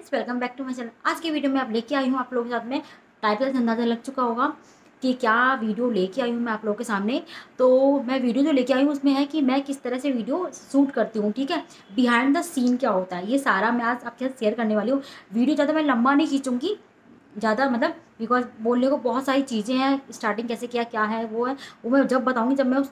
Friends, welcome back to my channel. आज की video में आप लेके आई हूँ आप लोगों के साथ में। टाइटल से अंदाज़ा लग चुका होगा कि क्या वीडियो लेके आई हूँ मैं आप लोगों के सामने। तो मैं वीडियो जो लेके आई हूँ उसमें है कि मैं किस तरह से वीडियो शूट करती हूँ, ठीक है। बिहाइंड द सीन क्या होता है ये सारा मैं आज आपके साथ शेयर करने वाली हूँ। वीडियो ज़्यादा मैं लंबा नहीं खींचूँगी ज़्यादा, मतलब बिकॉज बोलने को बहुत सारी चीज़ें हैं। स्टार्टिंग कैसे किया, क्या है वो मैं जब बताऊँगी, जब मैं उस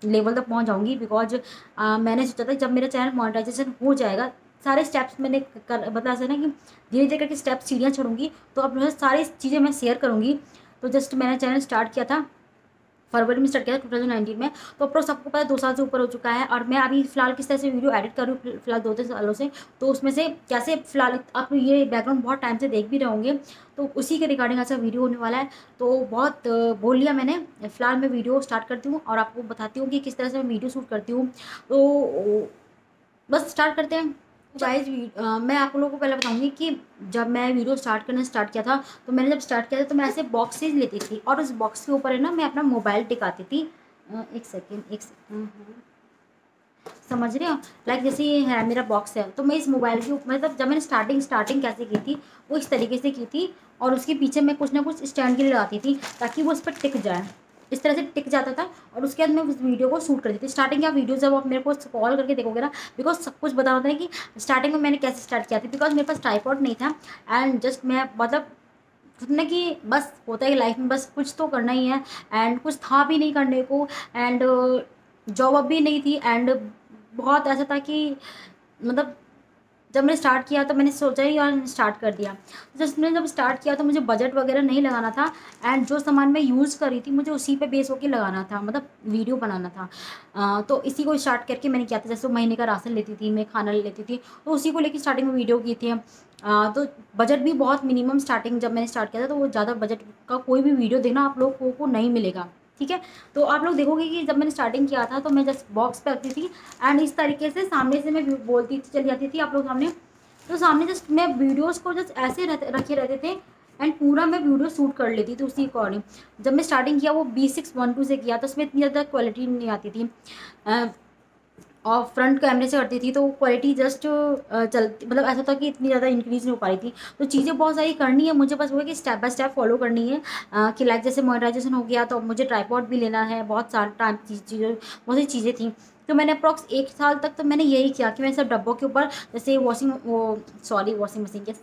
लेवल तक पहुंच जाऊंगी। बिकॉज मैंने सोचा था जब मेरा चैनल मोनेटाइजेशन हो जाएगा, सारे स्टेप्स मैंने कर मतलब ऐसे ना कि धीरे धीरे करके स्टेप्स सीढ़ियाँ चढ़ूंगी, तो अब जो सारी चीज़ें मैं शेयर करूंगी। तो जस्ट मैंने चैनल स्टार्ट किया था फरवरी में, स्टार्ट किया था 2019 में। तो अप्रोक्स सबको पता है 2 साल से ऊपर हो चुका है। और मैं अभी फिलहाल किस तरह से वीडियो एडिट कर रही हूँ फिलहाल 2-3 सालों से। तो उसमें से कैसे फिलहाल आप ये बैकग्राउंड बहुत टाइम से देख भी रहे होंगे, तो उसी के रिगार्डिंग ऐसा वीडियो होने वाला है। तो बहुत बोल लिया मैंने। फिलहाल मैं वीडियो स्टार्ट करती हूँ और आपको बताती हूँ कि किस तरह से मैं वीडियो शूट करती हूँ। तो बस स्टार्ट करते हैं। गाइज मैं आप लोगों को पहले बताऊंगी कि जब मैं वीडियो स्टार्ट किया था, तो मैंने जब स्टार्ट किया था तो मैं ऐसे बॉक्सेस लेती थी और उस बॉक्स के ऊपर है ना मैं अपना मोबाइल टिकाती थी। एक सेकेंड, समझ रहे हो। लाइक जैसे ये है मेरा बॉक्स है, तो मैं इस मोबाइल के ऊपर, मतलब जब मैंने स्टार्टिंग कैसे की थी वो इस तरीके से की थी। और उसके पीछे मैं कुछ ना कुछ स्टैंड के लिए लगाती थी ताकि वो उस पर टिक जाए। इस तरह से टिक जाता था और उसके बाद मैं उस वीडियो को शूट करती थी। स्टार्टिंग का वीडियो जब आप मेरे को कॉल करके देखोगे ना, बिकॉज सब कुछ बता होता है कि स्टार्टिंग में मैंने कैसे स्टार्ट किया था। बिकॉज मेरे पास ट्राइपॉड नहीं था एंड जस्ट मैं मतलब सोचने कि बस होता है कि लाइफ में बस कुछ तो करना ही है, एंड कुछ था भी नहीं करने को। एंड जॉब अब भी नहीं थी। एंड बहुत ऐसा था कि मतलब जब मैंने स्टार्ट किया तो मैंने सोचा ही और स्टार्ट कर दिया। जस्ट मैंने जब स्टार्ट किया तो मुझे बजट वगैरह नहीं लगाना था। एंड जो सामान मैं यूज़ कर रही थी मुझे उसी पे बेस होकर लगाना था, मतलब वीडियो बनाना था। तो इसी को स्टार्ट करके मैंने किया था। जैसे महीने का राशन लेती थी मैं, खाना ले लेती थी, तो उसी को लेकर स्टार्टिंग में वीडियो की थी। तो बजट भी बहुत मिनिमम स्टार्टिंग जब मैंने स्टार्ट किया था, तो वो ज़्यादा बजट का कोई भी वीडियो देखना आप लोगों को नहीं मिलेगा, ठीक है। तो आप लोग देखोगे कि जब मैंने स्टार्टिंग किया था तो मैं जस्ट बॉक्स पे रखती थी एंड इस तरीके से सामने से मैं बोलती चली जाती थी आप लोग सामने। तो सामने जस्ट मैं वीडियोस को जस्ट ऐसे रखे रहते थे एंड पूरा मैं वीडियो शूट कर लेती थी उसी अकॉर्डिंग। जब मैं स्टार्टिंग किया वो B612 से किया, तो उसमें इतनी ज़्यादा क्वालिटी नहीं आती थी। और फ्रंट कैमरे से करती थी तो क्वालिटी जस्ट चलती, मतलब ऐसा था कि इतनी ज़्यादा इंक्रीज़ नहीं हो पा रही थी। तो चीज़ें बहुत सारी करनी है मुझे, बस वो है कि स्टेप बाय स्टेप फॉलो करनी है। कि लाइक जैसे मोनेटाइजेशन हो गया तो मुझे ट्राइपॉड भी लेना है, बहुत सारा टाइम चीज़ें, बहुत सी चीज़ें थी। तो मैंने अप्रॉक्स 1 साल तक तो मैंने यही किया कि मैं सब डब्बों के ऊपर, जैसे वॉशिंग मशीन के,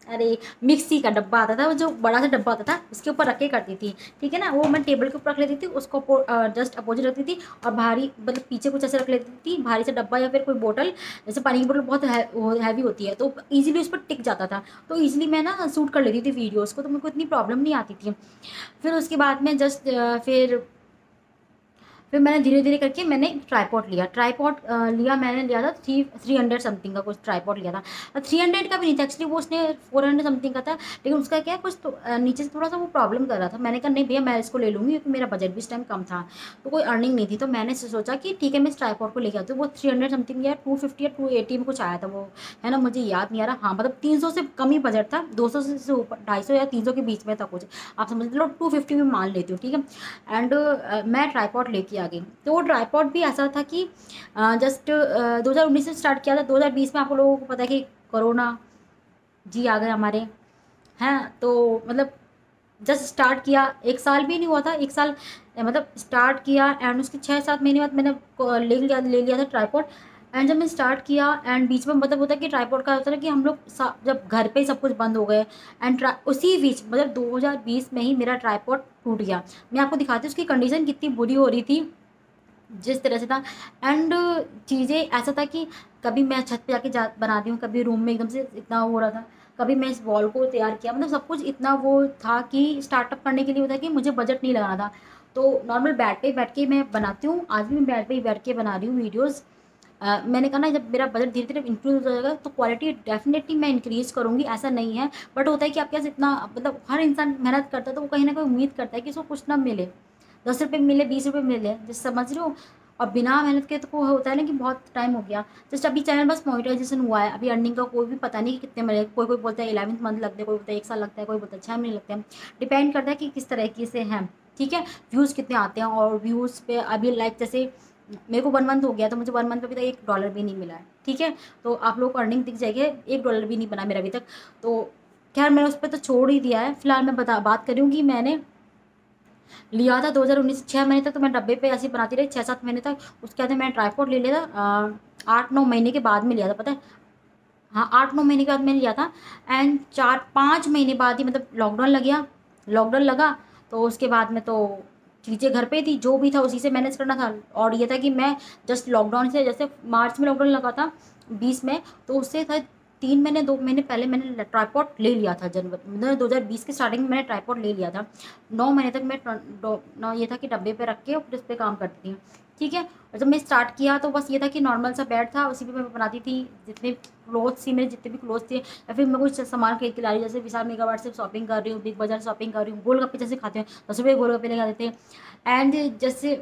अरे मिक्सी का डब्बा आता था, वो जो बड़ा सा डब्बा आता था उसके ऊपर रख के करती थी, ठीक है ना। वो मैं टेबल के ऊपर रख लेती थी, उसको जस्ट अपोजिट रखती थी और भारी मतलब पीछे कुछ ऐसे रख लेती थी, भारी सा डब्बा या फिर कोई बोतल। जैसे पानी की बोतल बहुत हैवी होती है तो ईजिली उस पर टिक जाता था, तो ईजिली मैं ना शूट कर लेती थी वीडियोज़ को, तो मेरे को इतनी प्रॉब्लम नहीं आती थी। फिर उसके बाद में जस्ट फिर मैंने धीरे धीरे करके मैंने ट्राईपॉड लिया। मैंने लिया था 300 समथिंग का कुछ ट्राईपॉड लिया था। 300 का भी नहीं था एक्चुअली, वो उसने 400 समथिंग का था। लेकिन उसका क्या है, कुछ तो नीचे से थोड़ा सा वो प्रॉब्लम कर रहा था। मैंने कहा नहीं भैया मैं इसको ले लूँगी, क्योंकि मेरा बजट भी इस टाइम कम था, तो कोई अर्निंग नहीं थी। तो मैंने सोचा कि ठीक है मैं इस ट्राईपॉड को लेके आती हूँ। वो 300 समथिंग या 250 या 280 में कुछ आया था वो, है ना, मुझे याद नहीं आ रहा। हाँ मतलब 300 से कम ही बजट था, 200 से ऊपर, 250 या 300 के बीच में था कुछ, आप समझ लो 250 में मान लेती हूँ, ठीक है। एंड मैं ट्राईपॉड लेके आ गई। तो वो ट्राईपॉड भी ऐसा था कि जस्ट 2019 से स्टार्ट किया था। 2020 में आप लोगों को पता है कि कोरोना जी आ गए हमारे, हैं। तो मतलब जस्ट स्टार्ट किया, 1 साल भी नहीं हुआ था, 1 साल मतलब स्टार्ट किया एंड उसके 6-7 महीने बाद मैंने ले लिया था ट्राईपॉड। एंड जब मैं स्टार्ट किया एंड बीच में मतलब होता है कि ट्राईपॉड का होता है कि हम लोग जब घर पे ही सब कुछ बंद हो गए एंड उसी बीच मतलब 2020 में ही मेरा ट्राईपॉड टूट गया। मैं आपको दिखाती हूँ उसकी कंडीशन कितनी बुरी हो रही थी, जिस तरह से था। एंड चीज़ें ऐसा था कि कभी मैं छत पे जाके बना रही हूँ, कभी रूम में एकदम से इतना हो रहा था, कभी मैं इस वॉल को तैयार किया, मतलब सब कुछ इतना वो था कि स्टार्टअप करने के लिए होता है कि मुझे बजट नहीं लगाना था। तो नॉर्मल बेड पे बैठ के मैं बनाती हूँ, आज भी मैं बेड पे ही बैठ के बना रही हूँ वीडियोज़। मैंने कहा ना जब मेरा बजट धीरे धीरे इंक्रीज हो जाएगा तो क्वालिटी डेफिनेटली मैं इंक्रीज़ करूँगी, ऐसा नहीं है। बट होता है कि आपके पास इतना, मतलब हर इंसान मेहनत करता है तो वो कहीं ना कहीं उम्मीद करता है कि उसको कुछ ना मिले, 10 रुपये मिले, 20 रुपये मिले, जिस समझ रहे हो। और बिना मेहनत के तो को होता है ना कि बहुत टाइम हो गया। जस्ट अभी चैनल बस मोनेटाइजेशन हुआ है, अभी अर्निंग का कोई भी पता नहीं कि कितने मिले। कोई कोई बोलता है 11th मंथ लगते हैं, कोई बोलता है 1 साल लगता है, कोई बोलता है 6 महीने लगते हैं। डिपेंड करता है कि किस तरीके से हैं, ठीक है। व्यूज़ कितने आते हैं, और व्यूज़ पे अभी लाइक जैसे मेरे को 1 मंथ हो गया तो मुझे 1 मंथ पे अभी तक $1 भी नहीं मिला है। ठीक है। तो आप लोग को अर्निंग दिख जाएगी, $1 भी नहीं बना मेरा अभी तक। तो खैर मैंने उस पर तो छोड़ ही दिया है। फिलहाल मैं बात कर रही हूँ कि मैंने लिया था 2019, 6 महीने तक तो मैं डब्बे पे ऐसे ही बनाती रही, 6-7 महीने तक। उसके बाद मैंने ट्राईपॉड ले लिया था 8-9 महीने के बाद में लिया था, पता है। हाँ, 8-9 महीने के बाद मैंने लिया था। एंड 4-5 महीने बाद ही मतलब लॉकडाउन लगा। तो उसके बाद में तो चीज़ें घर पे ही थी, जो भी था उसी से मैनेज करना था। और ये था कि मैं जस्ट लॉकडाउन से, जैसे मार्च में लॉकडाउन लगा था 20 में, तो उससे था 3 महीने 2 महीने पहले मैंने ट्राईपॉड ले लिया था। जनवरी मतलब 2020 की स्टार्टिंग में मैंने ट्राईपॉड ले लिया था। 9 महीने तक मैं ये था कि डब्बे पे रख के और फिर उस पर काम करती थी, ठीक है। और जब मैं स्टार्ट किया तो बस ये था कि नॉर्मल सा बेड था, उसी पे मैं बनाती थी। जितने क्लोथ्स थी मेरे, जितने भी क्लोथ्स थे, या फिर मैं कुछ सामान खरीद के ला रही हूँ, जैसे विशाल मेगा मार्ट से शॉपिंग कर रही हूँ, बिग बाजार शॉपिंग कर रही हूँ, गोलगप्पे जैसे खाते हैं 10 रुपये गोलगप्पे लेके आते थे। एंड जैसे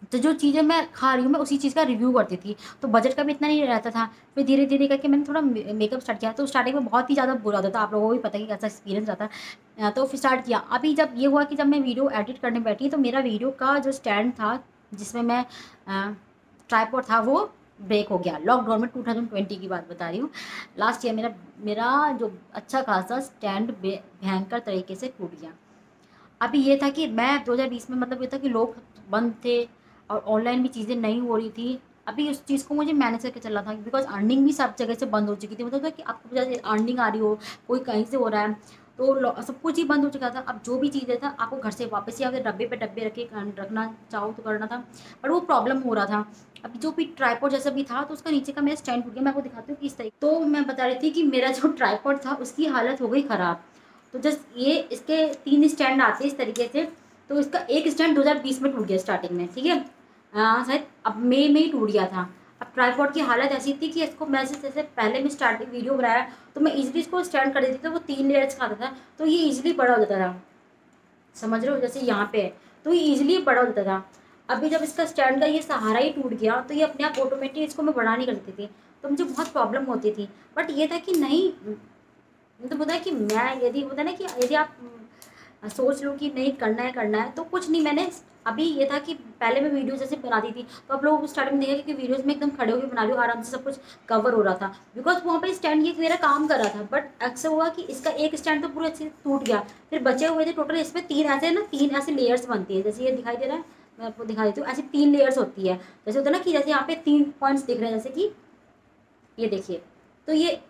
तो जो चीज़ें मैं खा रही हूँ मैं उसी चीज़ का रिव्यू करती थी। तो बजट का भी इतना नहीं रहता था। फिर धीरे धीरे करके मैंने थोड़ा मेकअप स्टार्ट किया। तो स्टार्टिंग में बहुत ही ज़्यादा बुरा होता था, आप लोगों को भी पता है कि कैसा एक्सपीरियंस रहता है। तो फिर स्टार्ट किया। अभी जब ये हुआ कि जब मैं वीडियो एडिट करने बैठी तो मेरा वीडियो का जो स्टैंड था जिसमें मैं ट्राईपॉड था वो ब्रेक हो गया। लॉकडाउन में 2020 की बात बता रही हूँ। लास्ट ईयर मेरा मेरा जो अच्छा खासा स्टैंड भयंकर तरीके से टूट गया। अभी ये था कि मैं 2020 में मतलब ये था कि लोग बंद थे और ऑनलाइन भी चीज़ें नहीं हो रही थी। अभी उस चीज़ को मुझे मैनेज करके चलना था, बिकॉज अर्निंग भी सब जगह से बंद हो चुकी थी। मतलब कि आपको जैसे अर्निंग आ रही हो, कोई कहीं से हो रहा है, तो सब कुछ ही बंद हो चुका था। अब जो भी चीज़ें था आपको घर से वापस ही अगर डब्बे पे डब्बे रख के रखना चाहो तो करना था, बट वो प्रॉब्लम हो रहा था। अभी जो भी ट्राईपॉड जैसा भी था तो उसका नीचे का मेरा स्टैंड टूट गया। मैं आपको दिखाती हूँ कि इस तरीके। तो मैं बता रही थी कि मेरा जो ट्राईपॉड था उसकी हालत हो गई ख़राब। तो जस्ट ये इसके 3 स्टैंड आते हैं इस तरीके से। तो इसका एक स्टैंड 2020 में टूट गया स्टार्टिंग में, ठीक है। शायद अब मई में ही टूट गया था। अब ट्राईपॉड की हालत ऐसी थी कि इसको मैं जैसे पहले मैं स्टार्टिंग वीडियो बनाया तो मैं इजीली इसको स्टैंड कर देती थी, तो वो 3 लेयर्स का आता था, तो ये इजीली बड़ा हो जाता था। समझ रहे हो, जैसे यहाँ पे है तो ये ईजिली बड़ा होता था। अभी जब इसका स्टैंड का ये सहारा ही टूट गया तो ये अपने आप ऑटोमेटिक इसको मैं बड़ा नहीं करती थी। तो मुझे बहुत प्रॉब्लम होती थी। बट ये था कि नहीं, मतलब होता है कि मैं यदि होता है ना कि यदि आप सोच लो कि नहीं करना है तो कुछ नहीं। मैंने अभी ये था कि पहले मैं वीडियो जैसे बनाती थी तो आप लोग स्टार्टिंग में देखा कि वीडियोस में एकदम खड़े होकर बना रही हूँ, आराम से सब कुछ कवर हो रहा था, बिकॉज वहाँ पर स्टैंड ये मेरा काम कर रहा था। बट अक्सर हुआ कि इसका एक स्टैंड तो पूरा अच्छे से टूट गया। फिर बचे हुए थे टोटल इसमें 3 ऐसे लेयर्स बनती है, जैसे ये दिखाई दे रहा है, मैं आपको दिखा देती हूँ। ऐसे 3 लेयर्स होती है। जैसे होता है ना कि जैसे यहाँ पे 3 पॉइंट्स दिख रहे हैं, जैसे कि ये देखिए। तो ये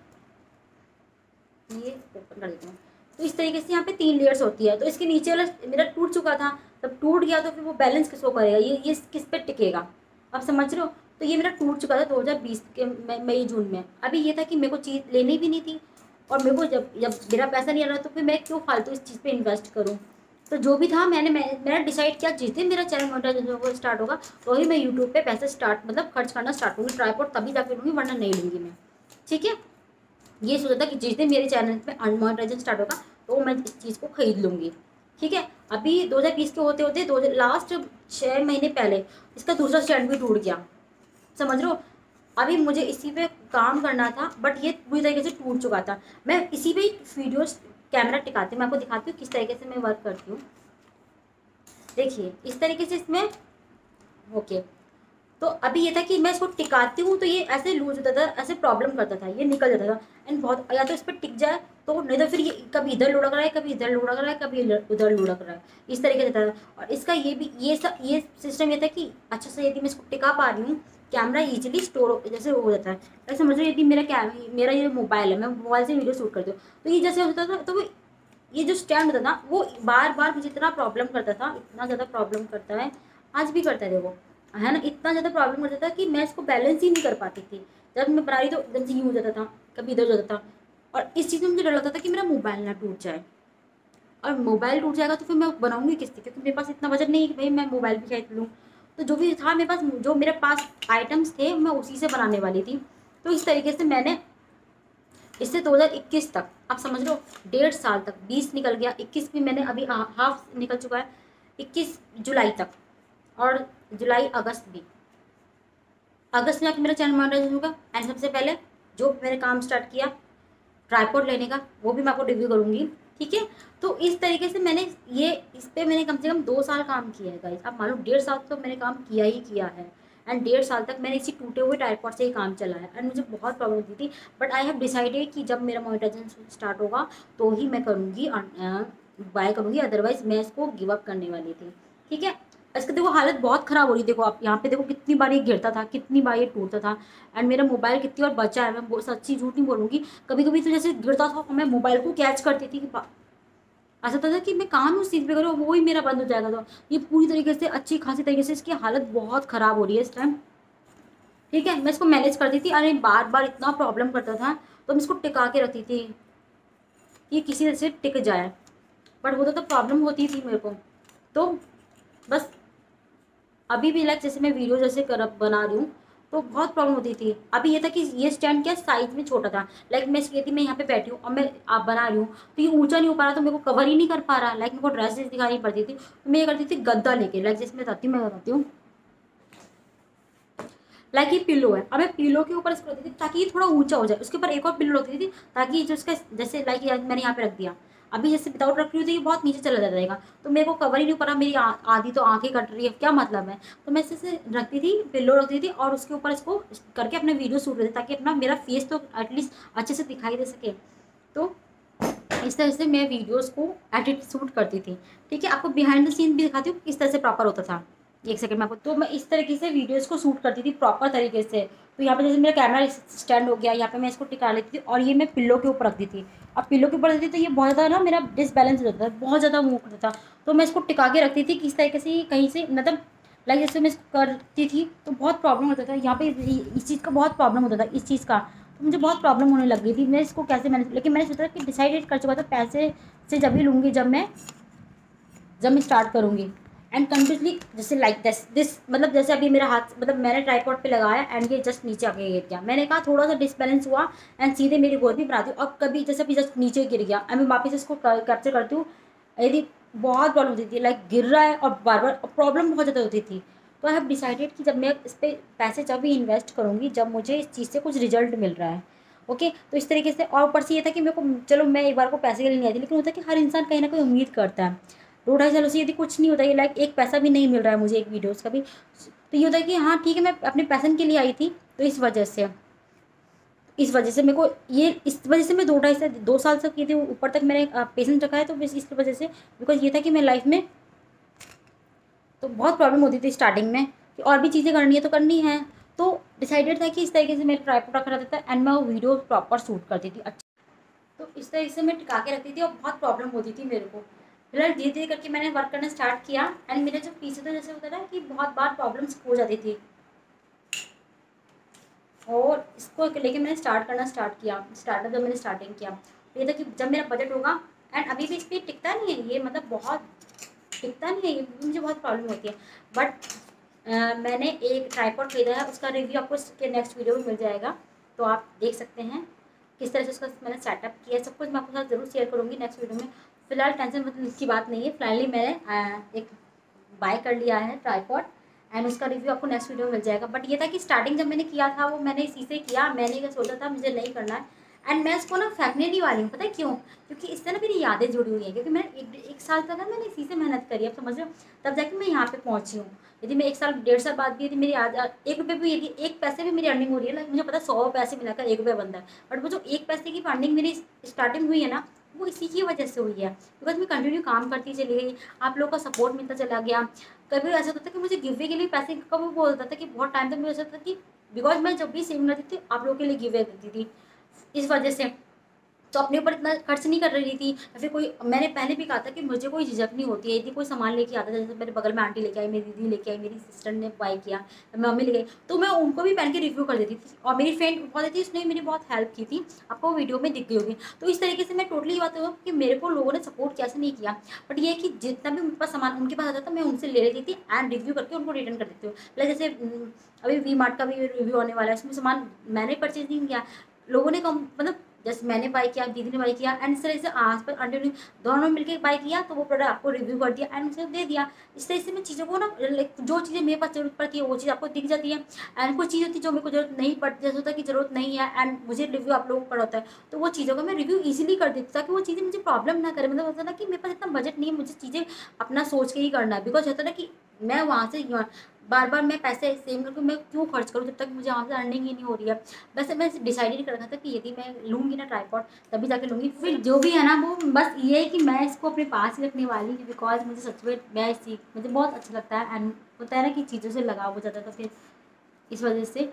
ओपन कर देती हूँ। तो इस तरीके से यहाँ पे 3 लेयर्स होती है। तो इसके नीचे वाला मेरा टूट चुका था, तब टूट गया तो फिर वो बैलेंस किसको करेगा, ये किस पे टिकेगा, आप समझ रहे हो। तो ये मेरा टूट चुका था 2020 के मई जून में। अभी ये था कि मेरे को चीज़ लेनी भी नहीं थी, और मेरे को जब जब मेरा पैसा नहीं आ रहा तो फिर मैं क्यों फालतू इस चीज़ पर इन्वेस्ट करूँ। तो जो भी था मैंने डिसाइड किया, जिस दिन मेरा चैनल मोनेटाइजेशन स्टार्ट होगा तो ही मैं यूट्यूब पे पैसे मतलब खर्च करना स्टार्ट करूँगी। ट्राईपॉड तभी जाकर लूँगी, वरना नहीं लूँगी मैं, ठीक है। ये सोचा था कि जिस दिन मेरे चैनल पे अनमोनेटाइजेशन स्टार्ट होगा तो मैं इस चीज़ को खरीद लूँगी, ठीक है। अभी 2020 के होते होते 2000 लास्ट 6 महीने पहले इसका दूसरा स्टैंड भी टूट गया, समझ रहे हो। अभी मुझे इसी पे काम करना था, बट ये पूरी तरीके से टूट चुका था। मैं इसी पे वीडियोस कैमरा टिकाती हूँ, मैं आपको दिखाती हूँ किस तरीके से मैं वर्क करती हूँ। देखिए इस तरीके से इसमें, ओके। तो अभी ये था कि मैं इसको टिकाती हूँ तो ये ऐसे लूज होता था, ऐसे प्रॉब्लम करता था, ये निकल जाता था। एंड बहुत या तो इस पर टिक जाए तो, नहीं तो फिर ये कभी इधर लुढ़क रहा है, कभी इधर लुढ़क रहा है, कभी उधर लुढ़क रहा है, इस तरीके से था। और इसका ये सिस्टम ये था कि अच्छा से यदि मैं इसको टिका पा रही हूँ, कैमरा इजीली स्टोर जैसे हो जाता है। ऐसे समझ लो यदि मेरा ये मोबाइल है, मैं मोबाइल से वीडियो शूट करती हूँ तो ये जैसे होता था, तो वो ये जो स्टैंड होता था वो बार बार मुझे इतना प्रॉब्लम करता था, इतना ज़्यादा प्रॉब्लम करता है, आज भी करता है देखो, है ना। इतना ज़्यादा प्रॉब्लम करता था कि मैं इसको बैलेंस ही नहीं कर पाती थी। जब मैं बना रही तो एकदम से यूँ हो जाता था, कभी इधर हो जाता था। और इस चीज़ में मुझे डर लगता था कि मेरा मोबाइल ना टूट जाए, और मोबाइल टूट जाएगा तो फिर मैं बनाऊँगी किससे, क्योंकि मेरे पास इतना बजट नहीं है कि भाई मैं मोबाइल भी खरीद लूँ। तो जो भी था मेरे पास, जो मेरे पास आइटम्स थे मैं उसी से बनाने वाली थी। तो इस तरीके से मैंने इससे 2021 तक, आप समझ लो 1.5 साल तक, 20 निकल गया, 21 भी मैंने अभी हाफ निकल चुका है, 21 जुलाई तक, और जुलाई अगस्त भी, अगस्त में आके मेरा चैनल मोनेटाइज होगा। एंड सबसे पहले जो मैंने काम स्टार्ट किया ट्राईपॉड लेने का, वो भी मैं आपको रिव्यू करूँगी, ठीक है। तो इस तरीके से मैंने इस पर मैंने कम से कम 2 साल काम किया है गाइस। आप मान लो 1.5 साल तो मैंने काम किया ही किया है। एंड 1.5 साल तक मैंने इसी टूटे हुए ट्राइपॉड से ही काम चलाया एंड मुझे बहुत प्रॉब्लम होती थी। बट आई हैव डिसाइडेड कि जब मेरा मोनेटाइजेशन स्टार्ट होगा तो ही मैं करूँगी, बाय करूँगी, अदरवाइज मैं इसको गिव अप करने वाली थी। ठीक है, इसका देखो हालत बहुत ख़राब हो रही है। देखो आप यहाँ पे देखो कितनी बार ये गिरता था, कितनी बार ये टूटता था एंड मेरा मोबाइल कितनी बार बचा है। मैं सच्ची झूठ नहीं बोलूँगी, कभी कभी तो जैसे गिरता था मैं मोबाइल को कैच करती थी कि ऐसा होता था कि मैं काम उस चीज़ पे करूँ, वो ही मेरा बंद हो जाएगा। तो ये पूरी तरीके से अच्छी खासी तरीके से इसकी हालत बहुत ख़राब हो रही है इस टाइम। ठीक है, मैं इसको मैनेज करती थी, अरे बार बार इतना प्रॉब्लम करता था तो मैं इसको टिका के रखती थी कि किसी तरह से टिक जाए, बट वो तो प्रॉब्लम होती थी मेरे को। तो बस अभी भी लाइक जैसे मैं वीडियो जैसे कर बना रही हूँ तो बहुत प्रॉब्लम होती थी। अभी ये था कि ये स्टैंड क्या साइज में छोटा था, लाइक मैं इसकी थी मैं यहाँ पे बैठी हूँ और मैं आप बना रही हूँ तो ये ऊंचा नहीं हो पा रहा, तो मेरे को कवर ही नहीं कर पा रहा, लाइक मेरे को ड्रेस दिखानी पड़ती थी। तो मैं ये करती थी गद्दा लेके, लाइक जैसे मैं बताती हूँ लाइक ये पिल्लो है, अब मैं पिल्लो के ऊपर इसको रखती थी ताकि ये थोड़ा ऊंचा हो जाए, उसके ऊपर एक और पिल्लो रखती थी ताकि जो इसका जैसे लाइक मैंने यहाँ पे रख दिया, अभी जैसे विदाउट रख रही हूँ तो ये बहुत नीचे चला जाएगा, तो मेरे को कवर ही नहीं हो पा रहा, मेरी आधी तो आंखें कट रही है, क्या मतलब है। तो मैं इसे रखती थी, पिल्लो रखती थी और उसके ऊपर इसको करके अपने वीडियो शूट करती ताकि अपना मेरा फेस तो एटलीस्ट अच्छे से दिखाई दे सके। तो इस तरह से मैं वीडियोस को एडिट शूट करती थी। ठीक है, आपको बिहाइंड द सीन भी दिखाती हूँ किस तरह से प्रॉपर होता था। एक सेकंड में आपको, तो मैं इस तरीके से वीडियोस को शूट करती थी प्रॉपर तरीके से। तो यहाँ पे जैसे मेरा कैमरा स्टैंड हो गया, यहाँ पे मैं इसको टिका लेती थी और ये मैं पिल्लो के ऊपर रखती थी। अब पिल्लो के ऊपर रखती थी तो ये बहुत ज़्यादा ना मेरा डिसबैलेंस हो जाता था, बहुत ज़्यादा मूव करता था। तो मैं इसको टिका के रखती थी किस तरीके से, कहीं से मतलब लाइक जैसे मैं इसको करती थी तो बहुत प्रॉब्लम होता था। यहाँ पे इस चीज़ का बहुत प्रॉब्लम होता था, इस चीज़ का तो मुझे बहुत प्रॉब्लम होने लग गई थी। मैं इसको कैसे मैनेज, लेकिन मैंने सोचा कि डिसाइडेड कर चुका था पैसे से जब भी लूँगी जब मैं स्टार्ट करूँगी एंड कंटिन्यूसली जैसे लाइक दिस मतलब जैसे अभी मेरा हाथ मतलब मैंने ट्राइपॉड पे लगाया एंड ये जस्ट नीचे आके गिर गया, मैंने कहा थोड़ा सा डिसबैलेंस हुआ एंड सीधे मेरी गोद भी बनाती हूँ। और कभी जैसे अभी जस्ट नीचे गिर गया एंड मैं वापस इसको कैप्चर करती हूँ, यदि बहुत प्रॉब्लम होती थी लाइक गिर रहा है और बार बार प्रॉब्लम बहुत ज़्यादा होती थी। तो आई हैव डिसाइडेड कि जब मैं इस पर पैसे जब भी इन्वेस्ट करूँगी जब मुझे इस चीज़ से कुछ रिजल्ट मिल रहा है। ओके, तो इस तरीके से। और ऊपर से ये था कि मेरे को चलो मैं एक बार को पैसे के लिए नहीं आती, लेकिन होता है कि हर इंसान कहीं ना कहीं उम्मीद करता है। 2-2.5 सालों से यदि कुछ नहीं होता है, लाइक एक पैसा भी नहीं मिल रहा है मुझे एक वीडियोस का भी, तो ये होता है कि हाँ ठीक है मैं अपने पैसन के लिए आई थी। तो इस वजह से मेरे को ये इस वजह से मैं 2 साल तक की थी ऊपर तक मैंने पेशेंस रखा है। तो बस इस वजह से बिकॉज ये था कि मैं लाइफ में तो बहुत प्रॉब्लम होती थी स्टार्टिंग में कि और भी चीज़ें करनी है तो करनी है। तो डिसाइडेड था कि इस तरीके से मेरा ट्राइपॉड रखा रहता था एंड मैं वो वीडियो प्रॉपर शूट करती थी अच्छा। तो इस तरीके से मैं टिका के रखती थी और बहुत प्रॉब्लम होती थी मेरे को। फिलहाल धीरे धीरे करके मैंने वर्क करना स्टार्ट किया एंड मेरे जो पीछे तो जैसे होता था कि बहुत बार प्रॉब्लम्स हो जाती थी और इसको लेके मैंने स्टार्ट किया स्टार्टअप जब मैंने स्टार्टिंग किया तो ये था कि जब मेरा बजट होगा एंड अभी भी इस पर टिकता नहीं है ये, मतलब बहुत टिकता नहीं है ये, मुझे बहुत प्रॉब्लम होती है। बट मैंने एक ट्राइपॉड खरीदा है, उसका रिव्यू आपको इसके नेक्स्ट वीडियो में मिल जाएगा, तो आप देख सकते हैं किस तरह से उसका मैंने सेटअप किया है। सब कुछ मैं आपके साथ ज़रूर शेयर करूँगी नेक्स्ट वीडियो में। फिलहाल टेंशन मतलब की बात नहीं है, फाइनली मैंने एक बाय कर लिया है ट्राइपॉड एंड उसका रिव्यू आपको नेक्स्ट वीडियो में मिल जाएगा। बट ये था कि स्टार्टिंग जब मैंने किया था वो मैंने इसी से किया, मैंने क्या सोचा था मुझे नहीं करना है एंड मैं इसको ना फेंकने नहीं वाली हूँ, पता है क्यों? क्योंकि इससे ना मेरी यादें जुड़ी हुई हैं, क्योंकि मैंने एक साल तक ना मैंने इसी से मेहनत करी है, अब समझ रहे हो, तब जाके मैं यहाँ पे पहुँची हूँ। यदि मैं 1 साल 1.5 साल बाद भी यदि मेरी 1 रुपये भी यदि 1 पैसे भी मेरी अर्निंग हो रही है, लाइक मुझे पता है 100 पैसे मिलाकर 1 रुपया बनता है, बट वो जो 1 पैसे की अर्निंग मेरी स्टार्टिंग हुई है ना वो इसी की वजह से हुई है, बिकॉज मैं कंटिन्यू काम करती चली गई, आप लोगों का सपोर्ट मिलता चला गया। कभी ऐसा होता था कि मुझे गिवे के लिए पैसे कब वो बोलता था कि बहुत टाइम तक मुझे ऐसा था कि बिकॉज मैं जब भी सेविंग करती थी आप लोगों के लिए गिवे देती थी, इस वजह से तो अपने ऊपर इतना खर्च नहीं कर रही थी। या फिर कोई, मैंने पहले भी कहा था कि मुझे कोई झिझक नहीं होती है यदि कोई सामान लेके आता था, जैसे मेरे बगल में आंटी लेके आई, मेरी दीदी लेके आई, मेरी सिस्टर ने बाय किया, मम्मी ले गई, तो मैं उनको भी पहन के रिव्यू कर देती थी। और मेरी फ्रेंड बहुत थी, उसने मेरी बहुत हेल्प की थी, आपको वीडियो में दिख गई होगी। तो इस तरीके से मैं टोटली बात करूँ कि मेरे को लोगों ने सपोर्ट कैसे नहीं किया, बट ये कि जितना भी उनके पास सामान उनके पास आता था मैं उनसे ले लेती थी एंड रिव्यू करके उनको रिटर्न कर देती हूँ। लाइक जैसे अभी वी मार्ट का भी रिव्यू आने वाला है, उसमें सामान मैंने परचेज नहीं किया, लोगों ने कम मतलब जैसे मैंने बाय किया, दीदी ने बाय किया एंड इस तरह से आस पास आंटी ने दोनों मिलकर बाय किया, तो वो प्रोडक्ट आपको रिव्यू कर दिया एंड उसे दे दिया। इस तरह से मैं चीज़ों को ना लाइक जो चीज़ें मेरे पास जरूरत पड़ती है वो चीज़ आपको दिख जाती है एंड कुछ चीज़ होती है जो मेरे को जरूरत नहीं पड़ती, जैसे होता है कि जरूरत नहीं है एंड मुझे रिव्यू आप लोगों को पड़ा होता है, तो वो चीज़ों का मैं रिव्यू ईजिली कर देती ताकि वो चीज़ें मुझे प्रॉब्लम ना करे। मतलब होता है ना कि मेरे पास इतना बजट नहीं है, मुझे चीज़ें अपना सोच के ही करना है, बिकॉज होता है ना कि मैं वहाँ से बार बार मैं पैसे सेव करके मैं क्यों खर्च करूँ जब तक मुझे वहाँ से अर्निंग ही नहीं हो रही है। वैसे मैं डिसाइड ही कर रखा था कि यदि मैं लूँगी ना ट्राइपॉड तभी जाके लूँगी, फिर जो भी है ना वो बस ये है कि मैं इसको अपने पास ही रखने वाली हूँ, बिकॉज मुझे सच में मैं सीख मुझे बहुत अच्छा लगता है एंड होता है ना कि चीज़ों से लगाव हो जाता है, तो फिर इस वजह से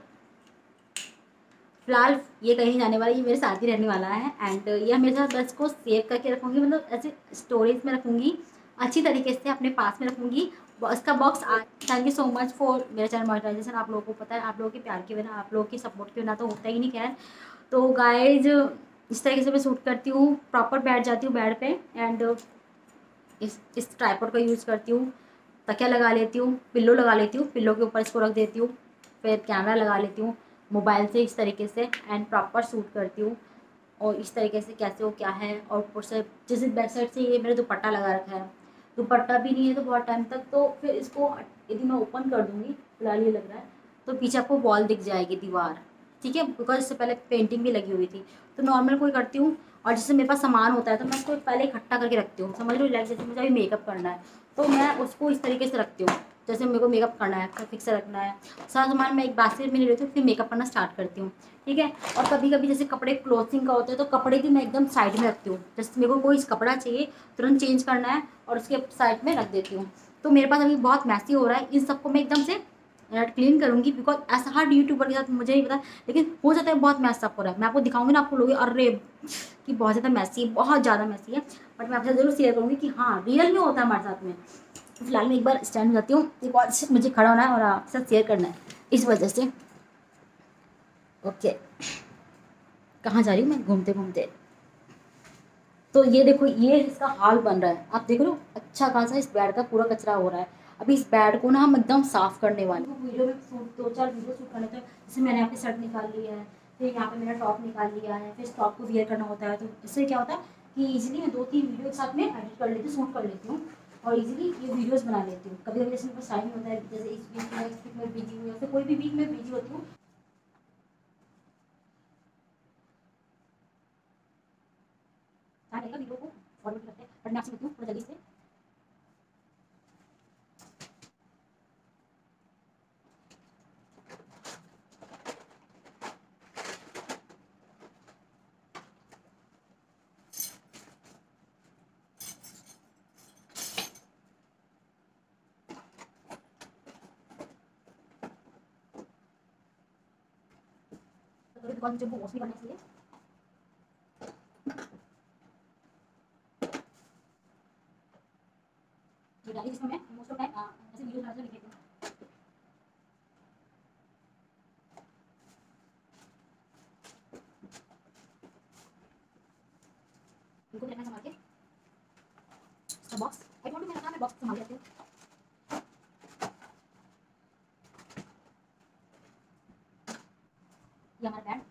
फिलहाल ये कहीं नहीं जाने वाला, ये मेरे साथ ही रहने वाला है एंड ये हमेशा बस को सेव करके रखूँगी, मतलब ऐसे स्टोरेज में रखूँगी, अच्छी तरीके से अपने पास में रखूँगी। इसका box thank you so much for मेरा चैनल मोनेटाइजेशन। आप लोगों को पता है, आप लोगों के प्यार के बिना, आप लोगों की सपोर्ट के बिना तो होता ही नहीं। खैर तो गाइज इस तरीके से मैं शूट करती हूँ, प्रॉपर बैठ जाती हूँ बेड पे एंड इस ट्राइपॉड का यूज़ करती हूँ, तकिया लगा लेती हूँ, पिल्लो लगा लेती हूँ, पिल्लो के ऊपर इसको रख देती हूँ, फिर कैमरा लगा लेती हूँ मोबाइल से इस तरीके से एंड प्रॉपर शूट करती हूँ। और इस तरीके से कैसे वो क्या है, और ऊपर से जैसे बैक साइड से ये मेरा दुपट्टा लगा रखा है, दुपट्टा भी नहीं है तो बहुत टाइम तक, तो फिर इसको यदि मैं ओपन कर दूँगी, फिलहाल ये लग रहा है, तो पीछे आपको वॉल दिख जाएगी, दीवार, ठीक है, बिकॉज इससे पहले पेंटिंग भी लगी हुई थी। तो नॉर्मल कोई करती हूँ, और जैसे मेरे पास सामान होता है तो मैं उसको पहले इकट्ठा करके रखती हूँ, समझ लो, लाइक जैसे मुझे अभी मेकअप करना है तो मैं उसको इस तरीके से रखती हूँ, जैसे मेरे को मेकअप करना है तो फिक्स रखना है, सारा सामान मैं एक बास्केट में ले लेती हूँ, फिर मेकअप करना स्टार्ट करती हूँ, ठीक है। और कभी कभी जैसे कपड़े क्लोथिंग का होता है तो कपड़े भी मैं एकदम साइड में रखती हूँ, जैसे मेरे को कोई कपड़ा चाहिए तुरंत चेंज करना है और उसके साइड में रख देती हूँ। तो मेरे पास अभी बहुत मैसी हो रहा है, इन सबको मैं एकदम से क्लीन करूँगी, बिकॉज ऐसा हर यूट्यूबर के साथ मुझे नहीं पता, लेकिन हो जाता है बहुत मैस अप हो रहा है। मैं आपको दिखाऊंगी ना, आपको लोग अरे कि बहुत ज़्यादा मैसी है, बहुत ज़्यादा मैसी है, बट मैं आपसे ज़रूर शेयर करूँगी कि हाँ रियल में होता है हमारे साथ में। तो फिलहाल मैं एक बार स्टैंड हो जाती हूँ, एक और मुझे खड़ा होना है और आपके साथ शेयर करना है, इस वजह से। ओके, कहाँ जा रही हूँ मैं घूमते घूमते। तो ये देखो, ये इसका हाल बन रहा है, आप देख रहे हो अच्छा खासा इस बेड का पूरा कचरा हो रहा है। अभी इस बेड को ना हम एकदम साफ करने वाले हैं। वीडियो में दो चार वीडियो शूट करने, तो जैसे मैंने आपकी शर्ट निकाल ली है, फिर यहाँ पे मेरा टॉप निकाल लिया है, फिर इस टॉप को वियर करना होता है, तो इससे क्या होता है कि इजीली मैं 2-3 वीडियो के साथ में एडिट कर लेती हूँ, शूट कर लेती हूँ और इजीली ये वीडियोस बना लेती हूँ। कभी कभी जैसे मेरे पास टाइम होता है, जैसे इस वीक में बिजी हूँ या फिर कोई भी वीक में बिजी होती हूँ, वीडियो को फॉरवर्ड करते हैं, बट मैं आपसे बताऊँ थोड़ा जल्दी से। बिकॉज मुझे वो वॉश भी करना है इसलिए। ये डाली जिसमें मैं मोस्ट ऑफ टाइम ऐसे वीडियो बनाते हुए लिख लेती हूँ। इनको भी रखना संभाल के, इसका बॉक्स आई डोंट नो, मैंने कहा मैं बॉक्स संभाल लेती हूँ। ये हमारा बैड,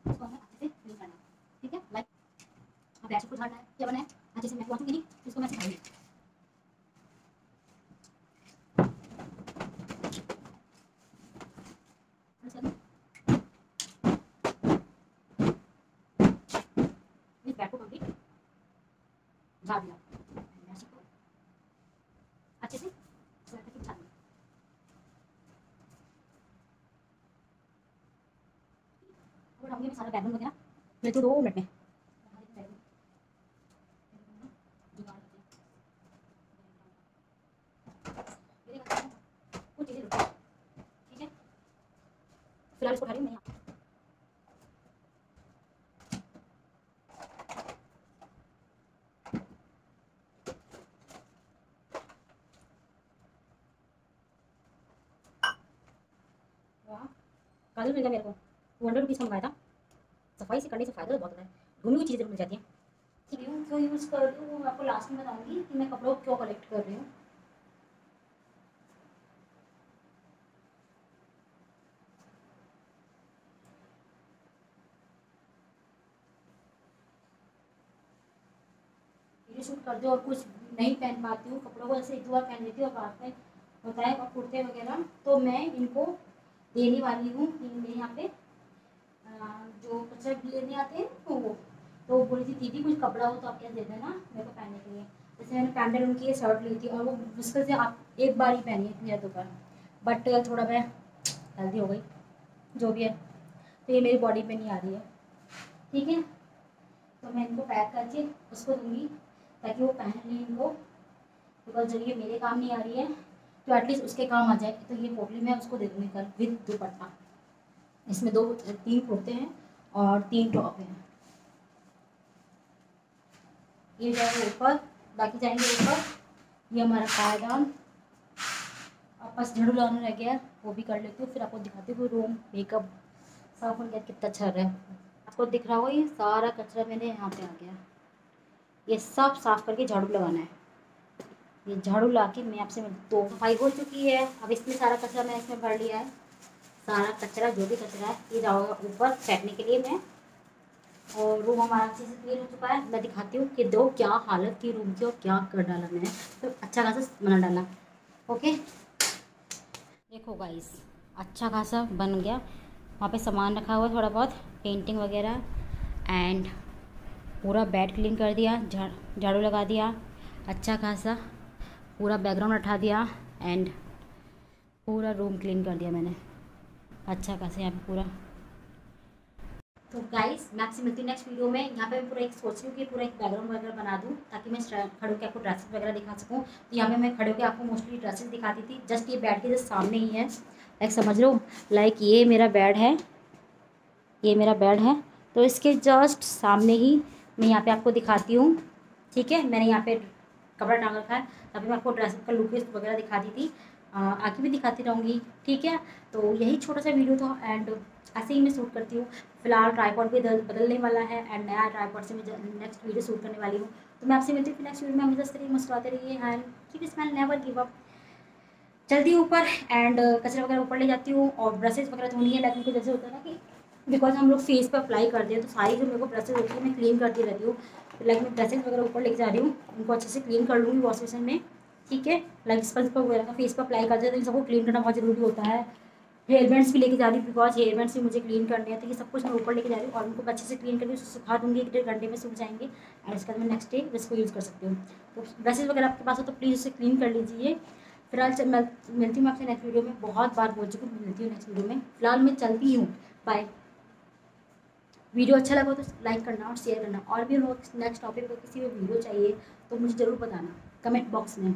इसको हमें अच्छे से क्लीन करना है, ठीक है। लाइक अब बैड को झाड़ना है, क्या बनाना है, अच्छे से मैं वॉशिंग की इसको मैं सिखाऊंगी। इस बैड को कंप्लीट झाड़ दिया, बैड को अच्छे से झाड़ के बिछा दिया। और हम ये सारा बैड वगैरह ले तो 2 मिनट में कुछ चीज़ें रुक, ठीक है। फिलहाल इसको उठा रही हूँ मैं। काजल मिल गया मेरे को, 200 रुपीज़ का मंगाया था। सफाई से करने से फ़ायदा तो बहुत होता है, ढूंढी हुई चीज़ें मिल जाती हैं। क्यों यूज़ कर रही हूँ, मैं आपको लास्ट में बताऊँगी कि मैं कपड़ों को क्यों कलेक्ट कर रही हूँ। वीडियो शूट करते हो और कुछ नहीं पहन पाती हूँ कपड़ों को, जैसे 1-2 बार पहन लेती हूँ और बाद में होता है, और कुर्ते वगैरह तो मैं इनको देने वाली हूँ कि मेरे यहाँ पे जो कचरा लेने आते हैं तो वो बोली थी दीदी कुछ कपड़ा हो तो आप क्या दे देना मेरे को पहनने के लिए। जैसे मैंने पैंडल उनकी ये शर्ट ली थी और वो मुश्किल से आप एक बार ही पहनी है मेरे दोपहर, बट थोड़ा मैं हेल्दी हो गई, जो भी है, तो ये मेरी बॉडी पे नहीं आ रही है। ठीक है, तो मैं इनको पैक करके उसको दूँगी ताकि वो पहन लें इनको, बिकॉज जब ये मेरे काम नहीं आ रही है तो एटलीस्ट उसके काम आ जाए। तो ये पोटली मैं उसको दे दूँगी कल विद दुपट्टा। इसमें 2-3 कुर्ते हैं और 3 टॉप हैं। ये जाएगा ऊपर, बाकी जाएंगे ऊपर। ये हमारा पायदान। अब बस झाड़ू लगाना रह गया है, वो भी कर लेती हूँ, फिर आपको दिखाती हूँ रूम मेकअप साफ हो गया कितना अच्छा रहा है। आपको दिख रहा होगा ये सारा कचरा मेरे यहाँ पे आ गया, ये सब साफ करके झाड़ू लगाना है। ये झाड़ू ला के मैं आपसे तो सफाई हो चुकी है। अब इसमें सारा कचरा मैंने इसमें भर लिया है। सारा कचरा जो भी कचरा है ये जाओगा ऊपर फेंकने के लिए मैं। और रूम हमारा अच्छे से क्लीन हो चुका है। मैं दिखाती हूँ कि दो क्या हालत की रूम की और क्या कर डाला मैंने, तो अच्छा खासा बना डाला। ओके, देखो गाइस अच्छा खासा बन गया। वहाँ पे सामान रखा हुआ थोड़ा बहुत, पेंटिंग वगैरह, एंड पूरा बेड क्लीन कर दिया, झाड़ू लगा दिया अच्छा खासा, पूरा बैकग्राउंड हटा दिया, एंड पूरा रूम क्लीन कर दिया मैंने अच्छा खासा यहाँ पे पूरा। तो गाइस मैं आपसे मिलती हूँ नेक्स्ट वीडियो में। यहाँ पे मैं पूरा एक सोच रही हूँ कि पूरा एक बैकग्राउंड वगैरह बना दूँ ताकि मैं खड़े होकर आपको ड्रेसेस वगैरह दिखा सकूँ। तो यहाँ पे मैं खड़े होकर आपको मोस्टली ड्रेसेस दिखाती थी, जस्ट ये बेड के जस्ट सामने ही है, लाइक समझ लो, लाइक ये मेरा बेड है, ये मेरा बेड है, तो इसके जस्ट सामने ही मैं यहाँ पे आपको दिखाती हूँ। ठीक है, मैंने यहाँ पे कपड़ा टांग रखा है, तभी मैं आपको ड्रेस का लुक वगैरह दिखाती थी, आगे भी दिखाती रहूँगी। ठीक है, तो यही छोटा सा वीडियो था, एंड ऐसे ही मैं शूट करती हूँ। फिलहाल ट्राईपॉड भी बदलने वाला है, एंड नया ट्राईपॉड से मैं नेक्स्ट वीडियो शूट करने वाली हूँ। तो मैं आपसे मिलती हूँ नेक्स्ट वीडियो में। हमें इस तरह मुस्कुराते रहिए and keep smile, never give up. जल्दी ऊपर, एंड कचरा वगैरह ऊपर ले जाती हूँ, और ब्रशेज वगैरह धोनी है, लेकिन कुछ जैसे होता है ना कि बिकॉज हम लोग फेस पर अप्लाई करते हैं, तो सारी जो मेरे को ब्रशेज होती है मैं क्लीन करती रहती हूँ। लाइक मैं ब्रशेज वगैरह ऊपर लेके जा रही हूँ, उनको अच्छे से क्लीन कर लूँगी वॉश बेसिन में। ठीक है, लाइक स्पंज पर वगैरह का फेस पर अप्लाई करते हैं, तो इन सबको क्लीन करना बहुत ज़रूरी होता है। हेयर बैंड्स भी लेके जा रही हूँ, बिकॉज हेयर बैंड्स भी मुझे क्लीन करने हैं, तो ये सब कुछ मैं ऊपर लेके जा रही हूँ, और उनको अच्छे से क्लीन करके सुखा दूँगी, 1-1.5 घंटे में सूख जाएंगे, एंड उसके बाद मैं नेक्स्ट डे इसको यूज़ कर सकती हूँ। तो ब्रशेज वगैरह आपके पास हो तो प्लीज़ उसे क्लीन कर लीजिए। फिलहाल मैं मिलती हूँ आपसे नेक्स्ट वीडियो में। बहुत बार बोल चुकी हूँ, मिलती हूँ नेक्स्ट वीडियो में। फिलहाल मैं चलती हूँ, बाय। वीडियो अच्छा लगा तो लाइक करना और शेयर करना, और भी लोग नेक्स्ट टॉपिक पर किसी भी वीडियो चाहिए तो मुझे ज़रूर बताना कमेंट बॉक्स में।